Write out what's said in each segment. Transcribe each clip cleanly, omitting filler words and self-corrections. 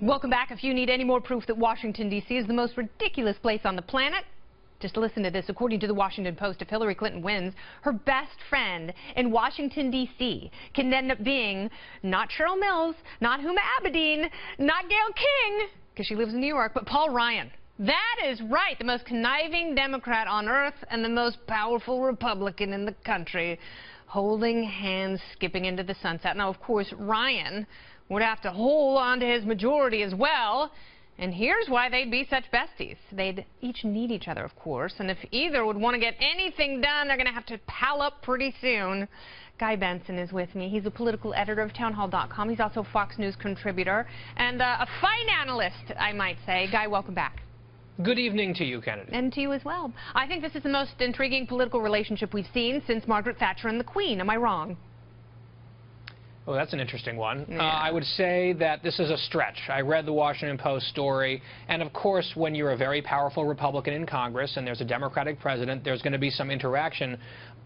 Welcome back. If you need any more proof that Washington, D.C. is the most ridiculous place on the planet, just listen to this. According to the Washington Post, if Hillary Clinton wins, her best friend in Washington, D.C. can end up being not Cheryl Mills, not Huma Abedin, not Gayle King, because she lives in New York, but Paul Ryan. That is right, the most conniving Democrat on earth and the most powerful Republican in the country, holding hands, skipping into the sunset. Now, of course, Ryan would have to hold on to his majority as well. And here's why they'd be such besties. They'd each need each other, of course. And if either would want to get anything done, they're going to have to pal up pretty soon. Guy Benson is with me. He's a political editor of Townhall.com. He's also a Fox News contributor and a fine analyst, I might say. Guy, welcome back. Good evening to you, Kennedy. And to you as well. I think this is the most intriguing political relationship we've seen since Margaret Thatcher and the Queen. Am I wrong? Oh, that's an interesting one. Yeah. I would say that this is a stretch. I read the Washington Post story, and of course, when you're a very powerful Republican in Congress and there's a Democratic president, there's going to be some interaction.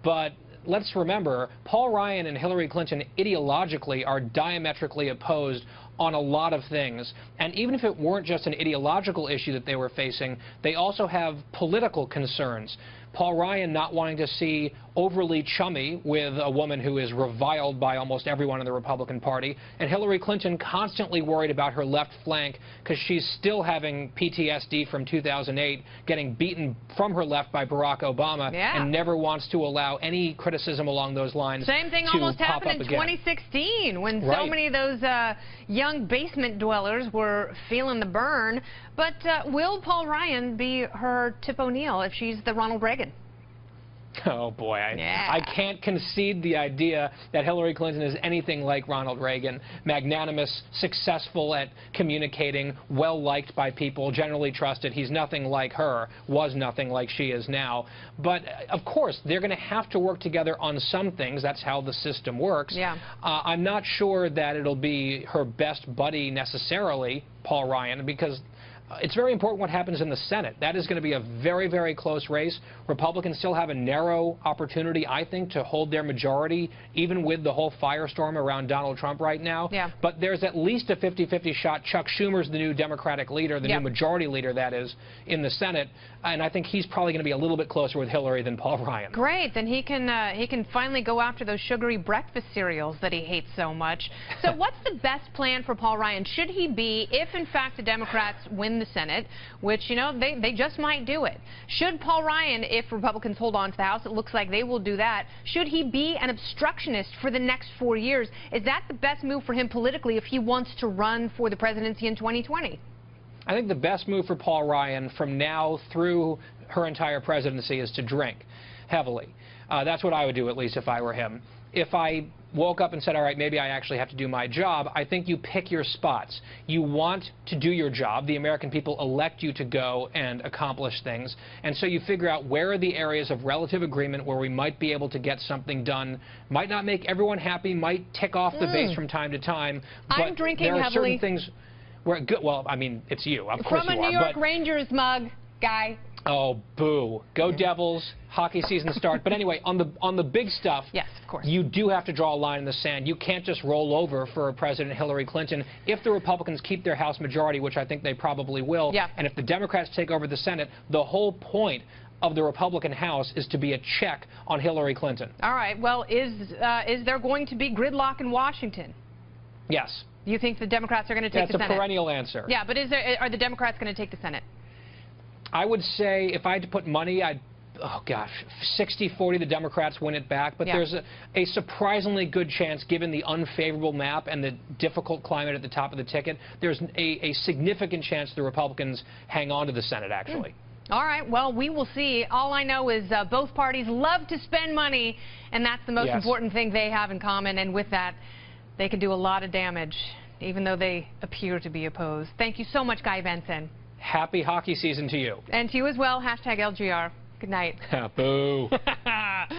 But let's remember, Paul Ryan and Hillary Clinton ideologically are diametrically opposed on a lot of things. And even if it weren't just an ideological issue that they were facing, they also have political concerns. Paul Ryan not wanting to see overly chummy with a woman who is reviled by almost everyone in the Republican Party, and Hillary Clinton constantly worried about her left flank because she's still having PTSD from 2008, getting beaten from her left by Barack Obama, and never wants to allow any criticism along those lines. Same thing almost happened in 2016 when so many of those young basement dwellers were feeling the burn. But will Paul Ryan be her Tip O'Neill if she's the Ronald Reagan? Oh, boy, I can't concede the idea that Hillary Clinton is anything like Ronald Reagan. Magnanimous, successful at communicating, well-liked by people, generally trusted. He's nothing like her, was nothing like she is now. But, of course, they're going to have to work together on some things. That's how the system works. I'm not sure that it'll be her best buddy necessarily, Paul Ryan, because it's very important what happens in the Senate. That is going to be a very, very close race. Republicans still have a narrow opportunity, I think, to hold their majority, even with the whole firestorm around Donald Trump right now. But there's at least a 50-50 shot. Chuck Schumer's the new Democratic leader, the new majority leader, that is, in the Senate. And I think he's probably going to be a little bit closer with Hillary than Paul Ryan. Great. Then he can finally go after those sugary breakfast cereals that he hates so much. So what's the best plan for Paul Ryan? Should he be, if in fact the Democrats win the Senate, which, you know, they just might do it. Should Paul Ryan, if Republicans hold on to the House, it looks like they will do that, should he be an obstructionist for the next 4 years? Is that the best move for him politically if he wants to run for the presidency in 2020? I think the best move for Paul Ryan from now through her entire presidency is to drink heavily. That's what I would do, at least, if I were him. If I woke up and said, all right, maybe I actually have to do my job, I think you pick your spots. You want to do your job. The American people elect you to go and accomplish things. And so you figure out where are the areas of relative agreement where we might be able to get something done. Might not make everyone happy, might tick off the base from time to time. But I'm drinking there are heavily. Certain things where, well, I mean, it's you. Of course you are. From a New York Rangers mug, Guy. Oh, boo. Go Devils. Hockey season start. But anyway, on the big stuff, yes, of course, you do have to draw a line in the sand. You can't just roll over for President Hillary Clinton. If the Republicans keep their House majority, which I think they probably will, and if the Democrats take over the Senate, the whole point of the Republican House is to be a check on Hillary Clinton. All right. Well, is there going to be gridlock in Washington? Yes. You think the Democrats are going to take the Senate? That's a perennial answer. Yeah, but are the Democrats going to take the Senate? I would say if I had to put money, oh gosh, 60-40 the Democrats win it back. But there's a surprisingly good chance, given the unfavorable map and the difficult climate at the top of the ticket, there's a significant chance the Republicans hang on to the Senate, actually. All right, well, we will see. All I know is both parties love to spend money, and that's the most important thing they have in common. And with that, they can do a lot of damage, even though they appear to be opposed. Thank you so much, Guy Benson. Happy hockey season to you. And to you as well. #LGR. Good night. Boo.